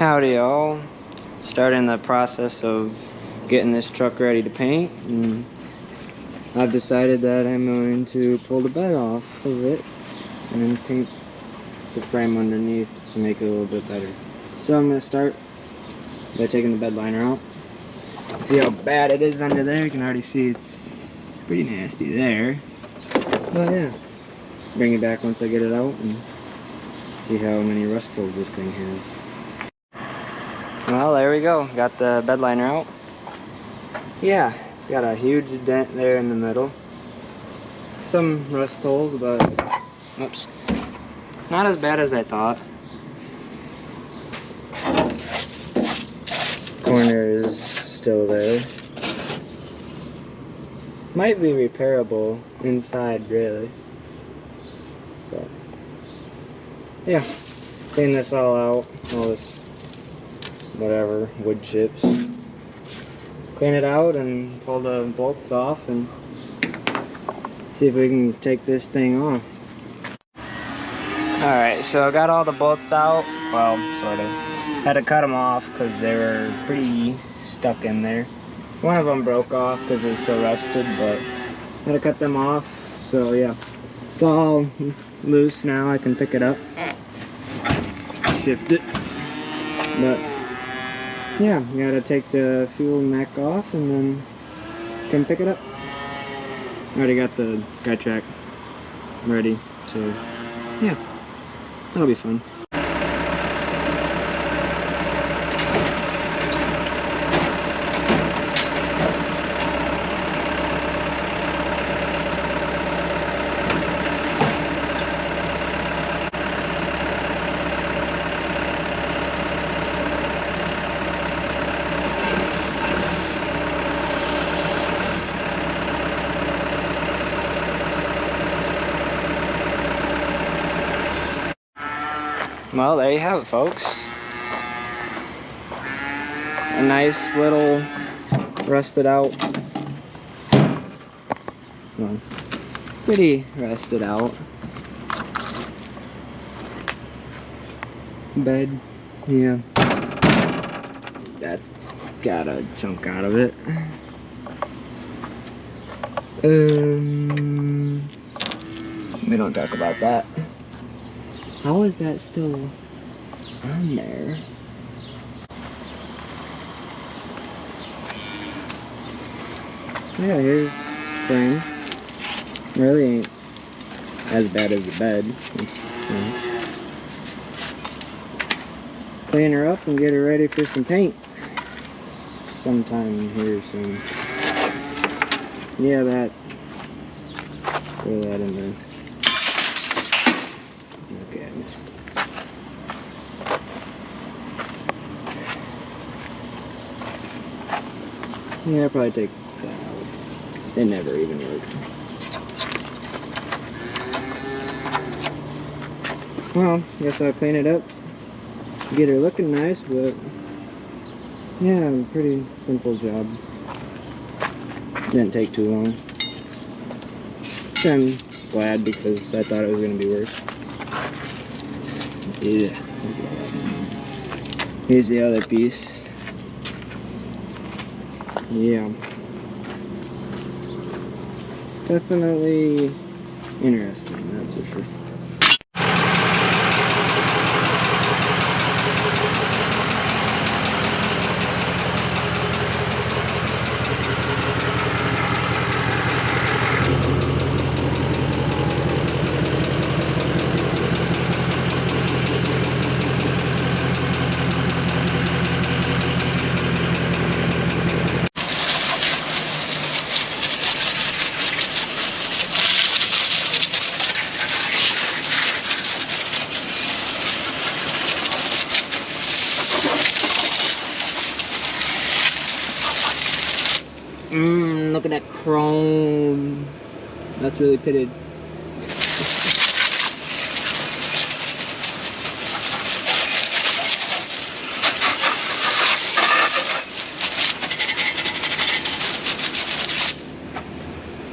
Howdy all. Starting the process of getting this truck ready to paint, and I've decided that I'm going to pull the bed off of it and paint the frame underneath to make it a little bit better. So I'm going to start by taking the bed liner out. See how bad it is under there. You can already see it's pretty nasty there. But yeah, bring it back once I get it out and see how many rust holes this thing has. Well, there we go. Got the bed liner out. Yeah, it's got a huge dent there in the middle. Some rust holes, but oops, not as bad as I thought. Corner is still there. Might be repairable inside, really. But yeah, clean this all out. All this whatever, wood chips. Clean it out and pull the bolts off and see if we can take this thing off. Alright, so I got all the bolts out. Well, sort of. Had to cut them off because they were pretty stuck in there. One of them broke off because it was so rusted, but had to cut them off. So yeah, it's all loose now. I can pick it up, shift it, but yeah, you gotta take the fuel neck off and then can pick it up. Already got the SkyTrack ready, so yeah, that'll be fun. Well, there you have it, folks. A nice little rusted out, well, pretty rusted out bed. Yeah, that's got a chunk out of it. We don't talk about that. How is that still on there? Yeah, here's frame. Really ain't as bad as the bed. It's nice. Clean her up and get her ready for some paint sometime here soon. Yeah, that. Throw that in there. Okay, I missed it. Yeah, I'll probably take that out. It never even worked. Well, I guess I'll clean it up. Get her looking nice, but yeah, pretty simple job. Didn't take too long. I'm glad because I thought it was going to be worse. Yeah. Here's the other piece. Yeah. Definitely interesting, that's for sure. Look at that chrome. That's really pitted.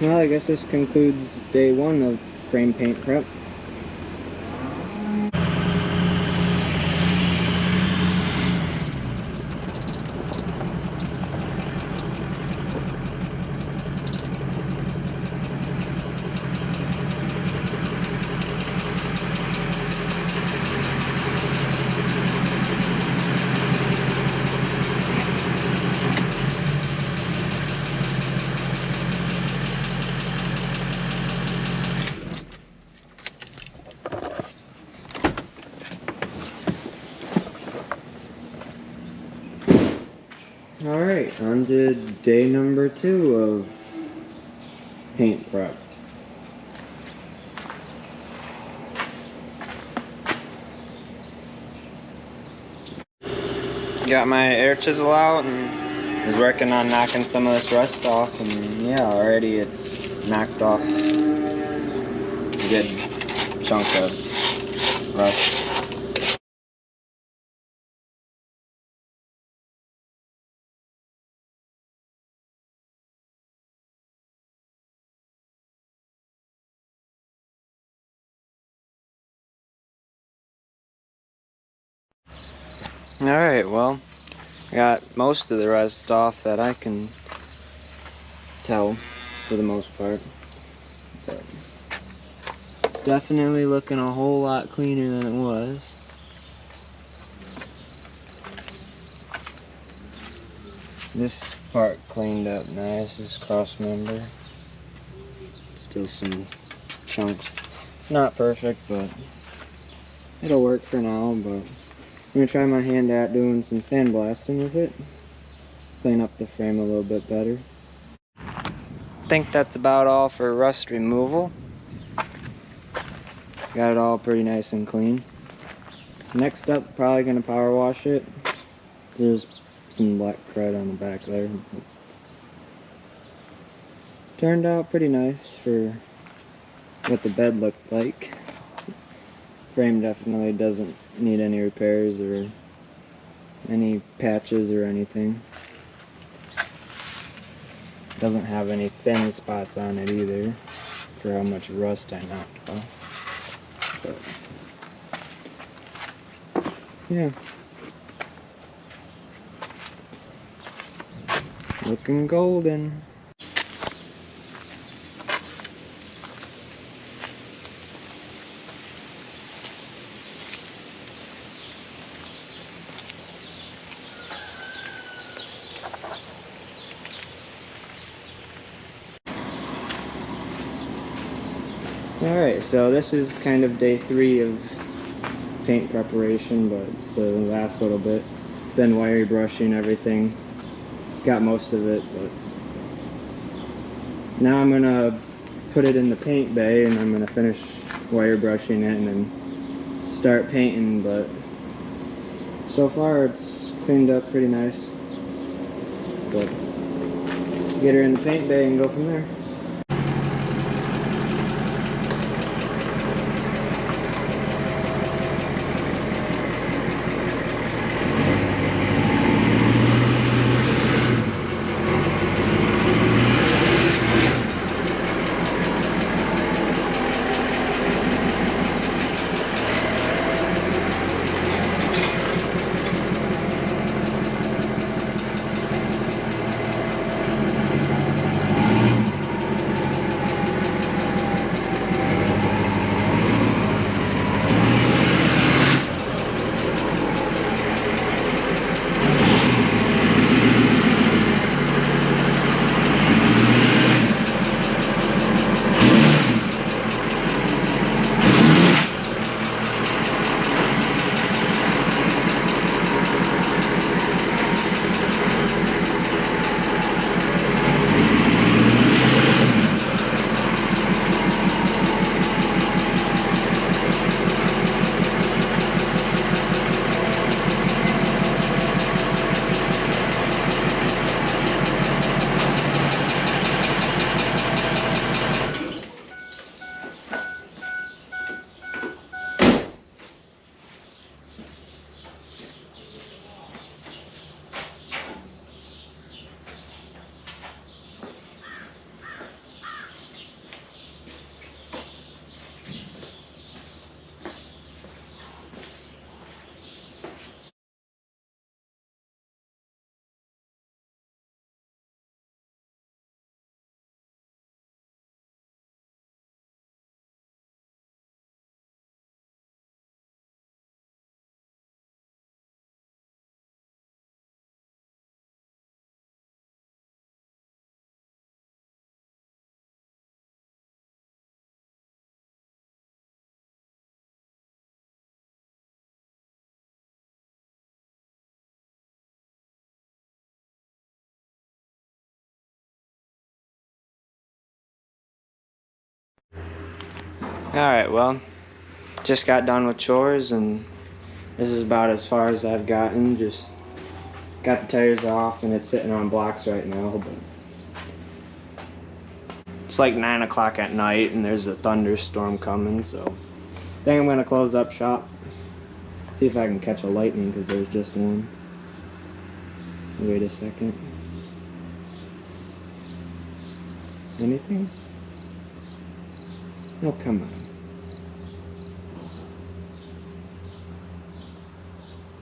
Well, I guess this concludes day one of frame paint prep. Alright, on to day number 2 of paint prep. Got my air chisel out and was working on knocking some of this rust off, and yeah, already it's knocked off a good chunk of rust. Alright, well, I got most of the rust off that I can tell, for the most part. But it's definitely looking a whole lot cleaner than it was. This part cleaned up nice, this cross member. Still some chunks. It's not perfect, but it'll work for now. But I'm gonna try my hand at doing some sandblasting with it. Clean up the frame a little bit better. I think that's about all for rust removal. Got it all pretty nice and clean. Next up, probably gonna power wash it. There's some black crud on the back there. Turned out pretty nice for what the bed looked like. Frame definitely doesn't need any repairs or any patches or anything. Doesn't have any thin spots on it either, for how much rust I knocked off. But yeah, looking golden. Alright, so this is kind of day 3 of paint preparation, but it's the last little bit. Been wire brushing everything. Got most of it, but now I'm gonna put it in the paint bay and I'm gonna finish wire brushing it and then start painting, but so far it's cleaned up pretty nice. But get her in the paint bay and go from there. Alright, well, just got done with chores, and this is about as far as I've gotten. Just got the tires off, and it's sitting on blocks right now, but it's like 9 o'clock at night, and there's a thunderstorm coming, so I think I'm going to close up shop. See if I can catch a lightning, because there's just one. Wait a second. Anything? Oh, come on.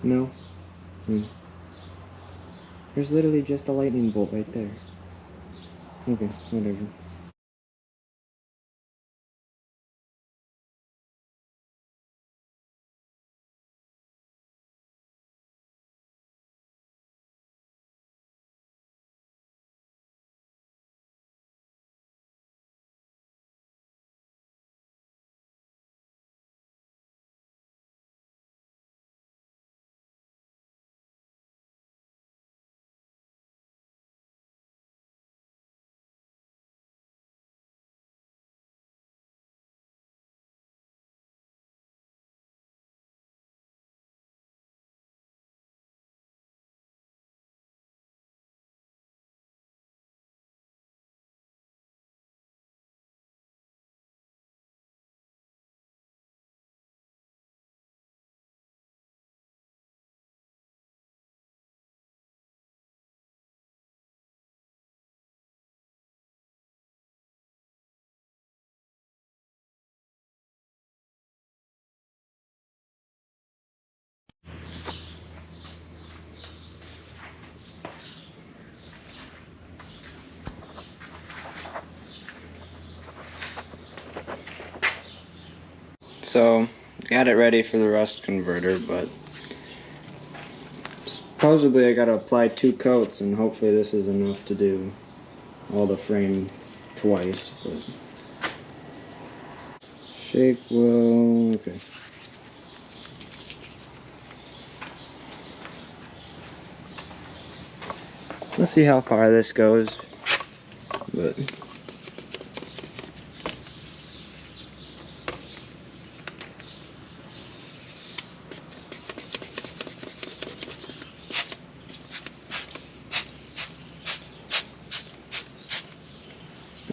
No? There's literally just a lightning bolt right there. Okay, whatever. So, got it ready for the rust converter, but supposedly I gotta apply 2 coats, and hopefully this is enough to do all the frame twice, but shake well, okay. Let's see how far this goes, but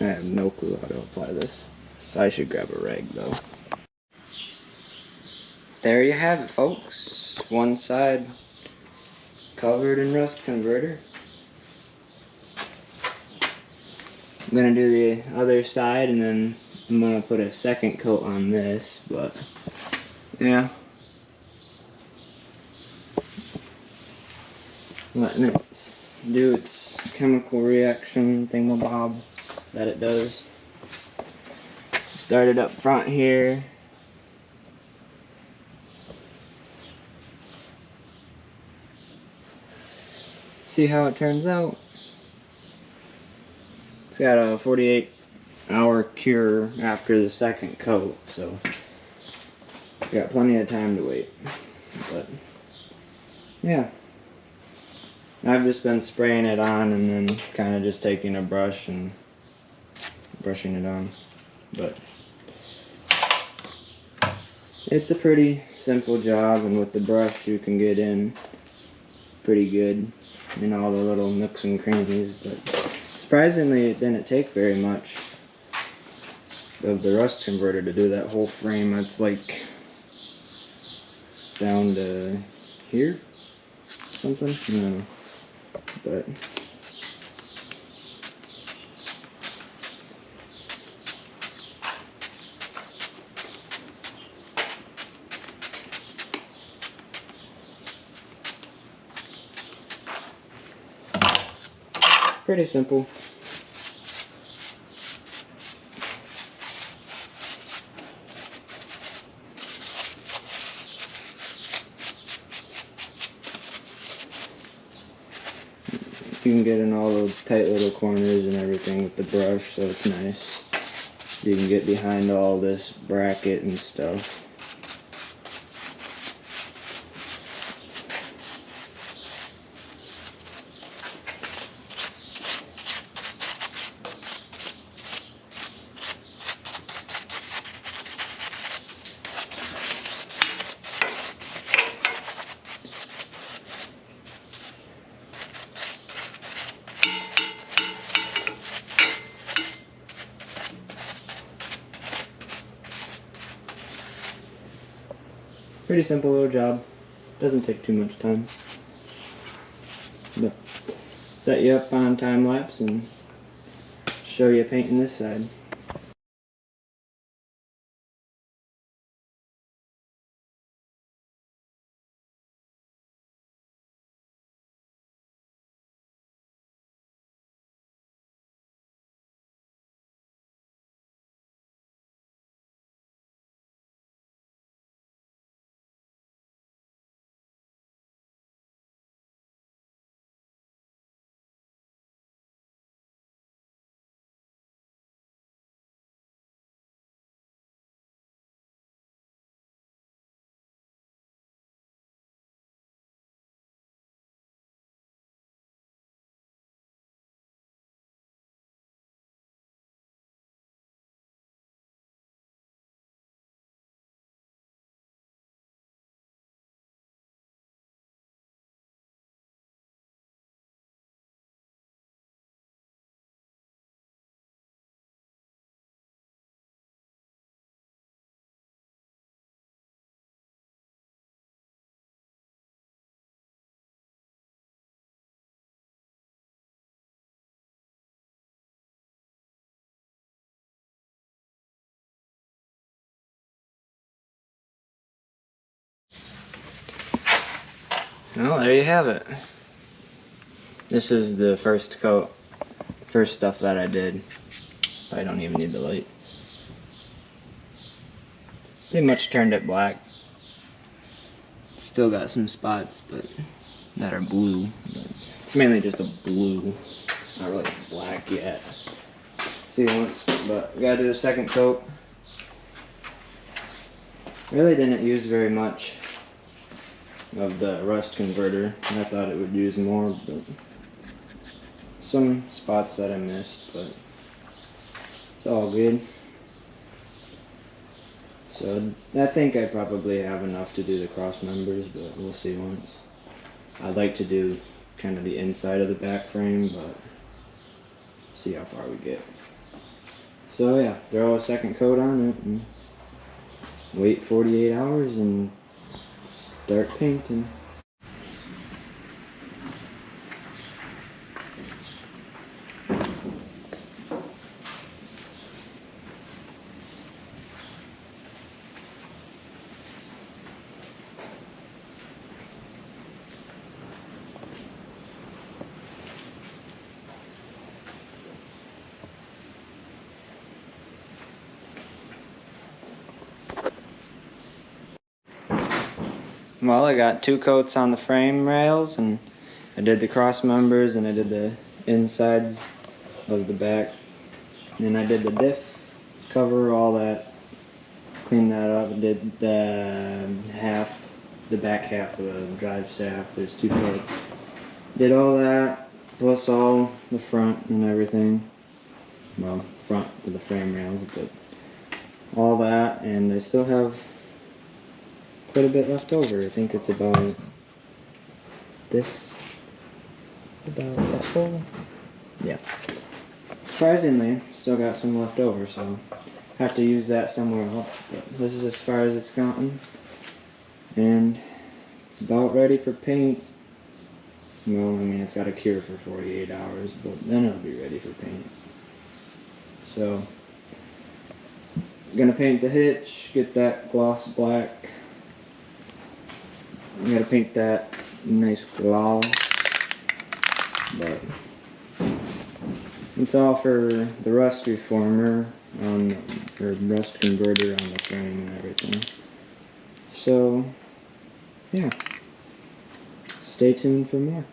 I have no clue how to apply this. I should grab a rag though. There you have it, folks. One side covered in rust converter. I'm gonna do the other side, and then I'm gonna put a second coat on this, but yeah. Letting it do its chemical reaction thingamabob that it does. Started up front here. See how it turns out. It's got a 48-hour cure after the second coat, so it's got plenty of time to wait. But yeah, I've just been spraying it on and then kind of just taking a brush and brushing it on. But it's a pretty simple job, and with the brush you can get in pretty good in all the little nooks and crannies. But surprisingly, it didn't take very much of the rust converter to do that whole frame. It's like down to here, something, I don't know, but pretty simple. You can get in all those tight little corners and everything with the brush, so it's nice. You can get behind all this bracket and stuff. pretty simple little job. Doesn't take too much time. But set you up on time lapse and show you painting this side. Well, there you have it. This is the first coat, first stuff that I did. I don't even need the light. Pretty much turned it black. Still got some spots, but that are blue. But it's mainly just a blue. It's not really black yet. Sealant, but gotta do the second coat. Really didn't use very much of the rust converter. I thought it would use more, but some spots that I missed, but it's all good. So I think I probably have enough to do the cross members, but we'll see once. I'd like to do kind of the inside of the back frame, but see how far we get. So yeah, throw a second coat on it and wait 48 hours and start painting. Well, I got 2 coats on the frame rails, and I did the cross members, and I did the insides of the back, and I did the diff cover, all that, cleaned that up. I did the back half of the drive shaft. There's 2 coats. Did all that, plus all the front and everything. Well, front to the frame rails, but all that, and I still have quite a bit left over. I think it's about that full. Yeah. Surprisingly, still got some left over, so have to use that somewhere else. But this is as far as it's gotten, and it's about ready for paint. Well, I mean, it's got to cure for 48 hours, but then it'll be ready for paint. So, I'm gonna paint the hitch, get that gloss black. I gotta paint that nice gloss, but it's all for the rust reformer or rust converter on the frame and everything. So, yeah, stay tuned for more.